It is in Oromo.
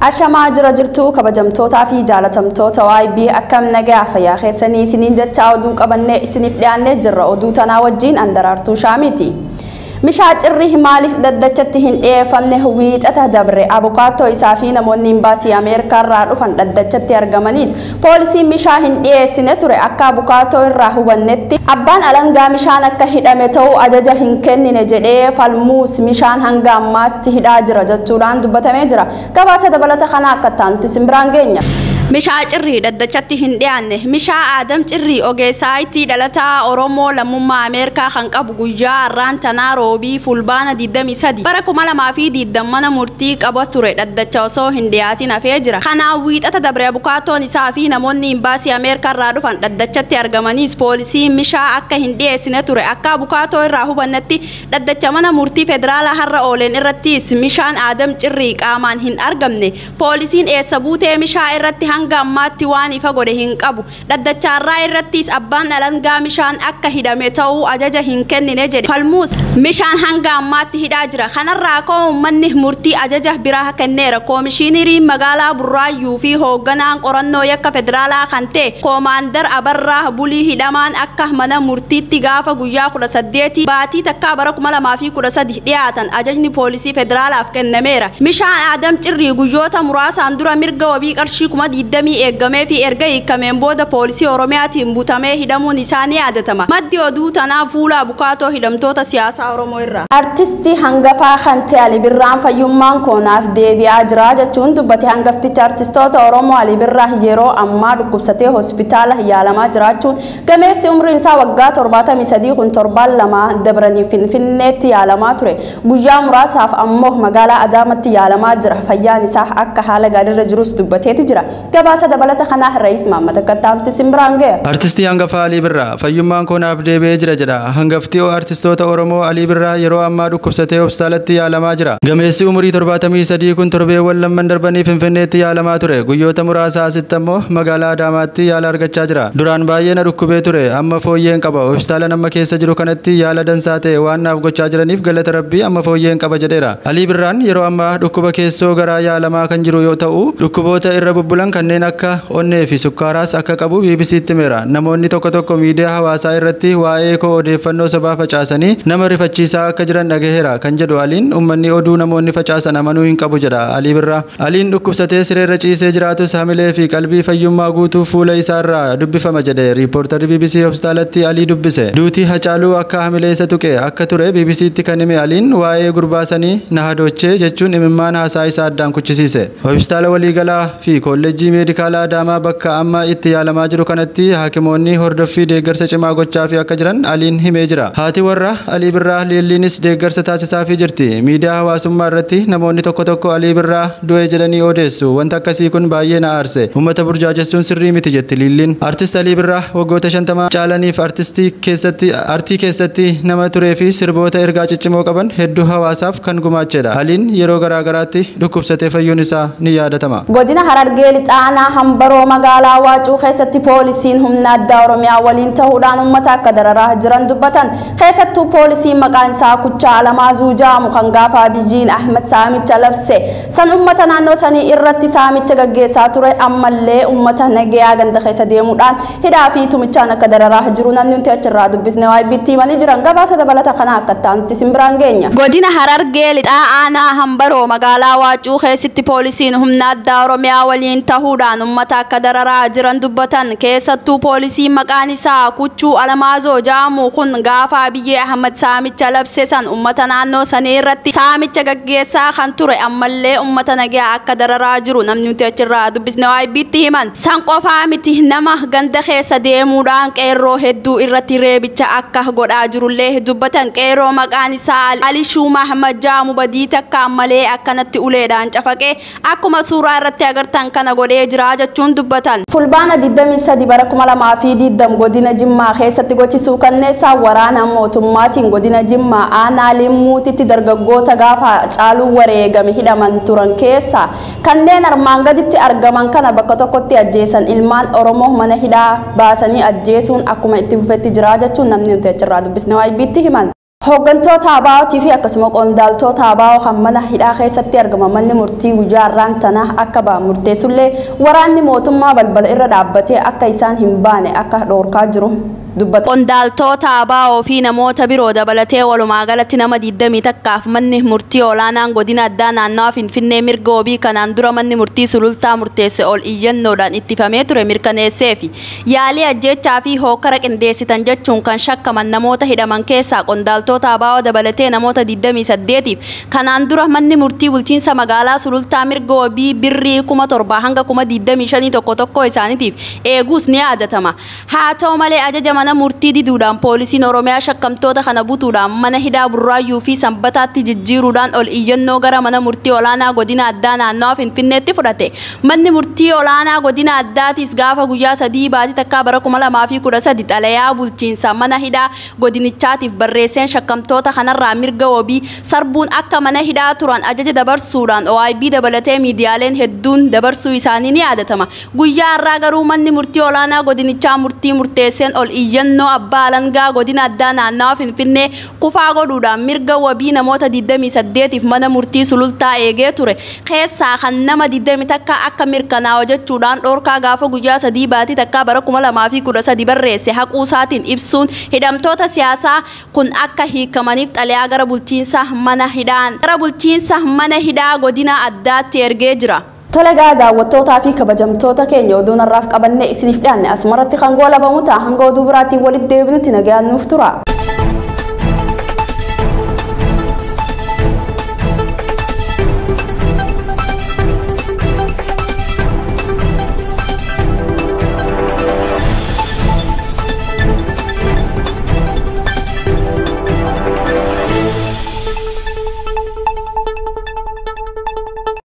Ashamaa jira jirtu kabajamtootaa fi jaalatamtoota OIB akkam nagaa fayyaa keessanii isiniin jecha oduu qabannee isiniif dhiyaannee jirra. Oduu tanaa wajjin Andaraartuu Shaamiti. Mishaa cirrii maaliif daddachatti hin dhiyeeffamne wiixata dabre abukaatoo isaa fi namoonni imbaasii Ameerikaa irraa dhufan daddachatti argamanis poolisiin mishaa hin dhiyeessine ture. Akka abukaatoo irraa hubannetti abbaan alangaa mishaan akka hidhame ta'uu ajaja hin kennine jedhee falmuus mishaan hanga ammaatti hidhaa jira jechuudhaan dubbatamee jira. Gabaasa dabalata kana akka taantu simbiraan geenya. Mishaa cirrii daddachatti hin dhiyaanne. Mishaa Adam cirrii ogeessaa itti dhalataa Oromoo lammummaa Ameerikaa kan qabu guyyaa har'aan tanaa Oduu Fuulbana 23 bara 2020 mana murtii qaba ture daddacha osoo hin dhiyaatin hafee jira. Kanaaf wiixata dabre abukaatoon isaa fi namoonni imbaasii Ameerikaa irraa dhufan daddachatti argamanis poolisiin mishaa akka hin dhiyeessine ture. Akka abukaatoo irraa hubannetti daddacha mana murtii federaalaa har'a ooleen irrattis mishaan Adam cirrii qaamaan hin argamne. Poolisiin eessa buutee mishaa irratti hanga ammaatti waan ifa godhe hin qabu. Daddacharraa irrattis abbaan alangaa mishaan akka hidhame ta'uu ajaja hin kennine jedhe. Falmuus mishaan hanga ammaatti hidhaa jira. Kanarraa koo uummanni murtii ajaja biraa kenneera. Koomishineriin magaalaa Burraayyuu fi hoogganaan qorannoo yakka federaalaa kan ta'e Koomaandar Abarraa Bulii hidhamaan akka mana murtiitti gaafa guyyaa 18 baatii takkaa bara 2013 dhiyaatan ajajni poolisii federaalaaf kennameera. Mishaan Adam cirrii guyyoota muraasaan dura mirga wabii qarshii 20 eeggamee fi erga hiikameen booda poolisii Oromiyaatiin butamee hidhamuun isaanii yaadatama. Maddi oduu tanaa fuula abukaatoo hidhamtoota siyaasaa Oromoo irraa. Artistii hangafaa kan ta'e Ali Birraan fayyummaan koonaaf deebi'aa jira jechuun dubbate. Hangafticha artistoota Oromoo Ali Birraa yeroo ammaa dhukkubsatee hospitaala yaalamaa jiraachuun gameessi umriin isaa waggaa 73 kun 72 dabranii Finfinneetti yaalamaa ture. Guyyaa muraasaaf ammoo magaalaa Adaamaatti yaalamaa jira. Fayyaan isaa akka haala gaariirra jirus dubbateeti jira. Gabaasa dabalata kana Rais Maamad Kattaamti simbiraan ga'e. Artistii hangafaa Ali Birraa fayyummaan koonaaf deebi'ee jira jedha. Hangaftii artistoota Oromoo Ali Birraa yeroo ammaa dhukkubsatee hospitaalatti yaalamaa jira. Gameessi umurii 73 kun torbeewwan lamman darbanii Finfinneetti yaalamaa ture. Guyyoota muraasa asitti ammoo magaalaa Adaamaatti yaala argachaa jira. Duraan baay'ee na dhukkubee ture. Amma fooyyeen qaba. Hospitaala nama keessa jiru kanatti yaala dansaa ta'e waan naaf gochaa jiraniif galata Rabbii amma fooyyeen qaba jedheera. Ali Birraan yeroo ammaa dhukkuba keessoo garaa yaalamaa kan jiru yoo ta'u dhukkuboota irra bubbulan kanneen akka onnee fi sukkaaraas akka qabu BBC'tti himeera. Namoonni tokko miidiyaa hawaasaa irratti waa'ee koo odeeffannoo sabaa facaasanii nama rifachiisaa akka jiran dhagaheera kan jedhu Aliin uummanni oduu namoonni facaasan amanuu hin qabu jedha Ali Birraa. Aliin dhukkubsatee sireerra ciisee jiraatus hamilee fi qalbii fayyummaa guutuu fuula isaarraa dubbifama jedhe riippoortarri BBC hospitaalatti Alii dubbise. Duutii Hacaaluu akka hamilee isa tuqe akka ture BBC'tti kan hime Aliin waa'ee gurbaasanii na hadochee jechuun imimmaan haasaa isaa addaan kuchisiise. Hospitaala waliigalaa fi kolleejjii meedikaalaa Adaamaa bakka amma itti yaalamaa jiru kanatti haakimoonni hordoffii deeggarsa cimaa gochaa fi akka jiran Aliin himee jira. Haati warra Ali Birraa Leelliinis deeggarsa taasisaa fi jirti. Miidiyaa hawaasummaa irratti namoonni tokko Ali Birraa du'e jedhanii odeessu. Wanta akkasii kun baay'ee na aarse. Uummata burjaajessuun sirrii miti jetti Leelliin. Artist Ali Birraa waggoota 50 caalaniif artii keessatti nama turee fi sirboota ergaa ciccimoo qaban hedduu hawaasaaf kan gumaachedha. Aliin yeroo garaagaraatti dhukkubsatee fayyuun isaa ni yaadatama. Godina Harargee lixaanaa Hambaroo magaalaa Waacuu keessatti poolisiin humna addaa Oromiyaa waliin ta'uudhaan uummata akka dararaa jiran dubbatan. Keessattuu poolisiin maqaan isaa Kuchaa Alamaazuu jedhamu kan gaafa Abiyyiin Ahmed saamicha labse san uummata naannoo sanii irratti saamicha gaggeessaa ture. Ammallee uummata nagayaa ganda keessa deemuudhaan hidhaa fi tumichaan akka dararaa jiru namni nuti achirraa dubbisne OIB'tti himanii jiran. Gabaasa dabalata kana akka taanti simbiraan geenya. Godina Harargee lixaanaa Hambaroo magaalaa Waacuu keessatti poolisiin humna addaa Oromiyaa waliin ta'uudhaan uummata akka dararaa jiran dubbatan. Keessattuu poolisiin maqaan isaa Kuchuu Alamaazoo jedhamu kun gaafa Abiyyi Ahmed saamicha labse san uummata naannoo sanii irratti saamicha gaggeessaa kan ture. Ammallee uummata nagaa akka dararaa jiru namni nuti achirraa dubbisne OIB'tti himan. San qofaa miti nama ganda keessa deemuudhaan qeerroo hedduu irratti reebicha akka godhaa jirullee dubbatan. Qeerroo maqaan isaa Alishuu Mahmad jedhamu badii takka ammallee akkanatti uleedhaan cafaqee akkuma suuraa irratti agartan kana godhee jira jechuun dubbatan. Fuulbana 23 bara 2020 godina Jimmaa keessatti gochisuu kanneessaa waraana mootummaatiin godina Jimmaa aanaa Limmuutitti dargaggoota gaafa Caaluu wareegame hidhaman turan keessa kanneen armaan gaditti argaman kana bakka tokkotti ajjeesan. Ilmaan Oromoo mana hidhaa baasanii ajjeesuun akkuma itti fufetti jira jechuun namni nuti achirraa dubbisne OIB'tti himan. Hooggantoota ABO'tii fi akkasuma qondaaltota ABO kan mana hidhaa keessatti argaman manni murtii guyyaa irraan tana akka ba'an murteessullee waraanni mootummaa balbala irra dhaabbatee akka isaan hin baane akka dhoorkaa jiru dubbata. Qondaaltota ABO fi namoota biroo dabalatee walumaa galatti nama 20 takkaaf manni murtii olaanaan godina addaa naannawaa Finfinnee mirga wabii kanaan dura manni murtii sulultaa murteesse ol iyyannoodhaan ittifamee ture mirkaneessee fi yaalii ajjeechaa fi hokkara qindeessitan jechuun kan shakkaman namoota hidhaman keessaa qondaaltota ABO dabalatee namoota 28tiif kanaan dura manni murtii bulchiinsa magaalaa sulultaa mirga wabii birrii 1700 hanga 25 tokko isaaniitiif eeguus ni yaadatama. Haa ta'u malee ajaja mana murtii diduudhaan poolisiin Oromiyaa shakkamtoota kana butuudhaan mana hidhaa Burraayyuu fi Sanbataatti jijjiiruudhaan ol iyyannoo gara mana murtii olaanaa godina addaa naannawaa Finfinneetti fudhate. Manni murtii olaanaa godina addaatis gaafa guyyaa 3 baatii takkaa bara 2013 xalayaa bulchiinsa mana hidhaa godinichaatiif barreesseen shakkamtoota kanarraa mirga wabii sarbuun akka mana hidhaa turan ajaja dabarsuudhaan OIB dabalatee miidiyaaleen hedduun dabarsuu isaanii ni yaadatama. Guyyaa irraa garuu manni murtii olaanaa godinichaa murtii murteesseen ol iyyannoo abbaa alangaa godina addaa naannawaa Finfinnee kufaa godhuudhaan mirga wabii namoota 28tiif mana murtii sulultaa eegee ture keessaa kan nama 20 takka akka mirkanaa'u jechuudhaan dhoorkaa gaafa guyyaa 3 baatii takkaa bara 2013 barreesse haquusaatiin ibsuun hidhamtoota siyaasaa kun akka hiikamaniif xalayaa gara bulchiinsa mana hidhaa godina addaatti ergee jira. Tolegaa daawwattootaa fi kabajamtoota keenya oduun irraaf qabannee isiniif dhiyaanne asumarratti kan goolabamu ta'a hanga oduu biraatiin walitti deebinutti nagaan nuuf tura.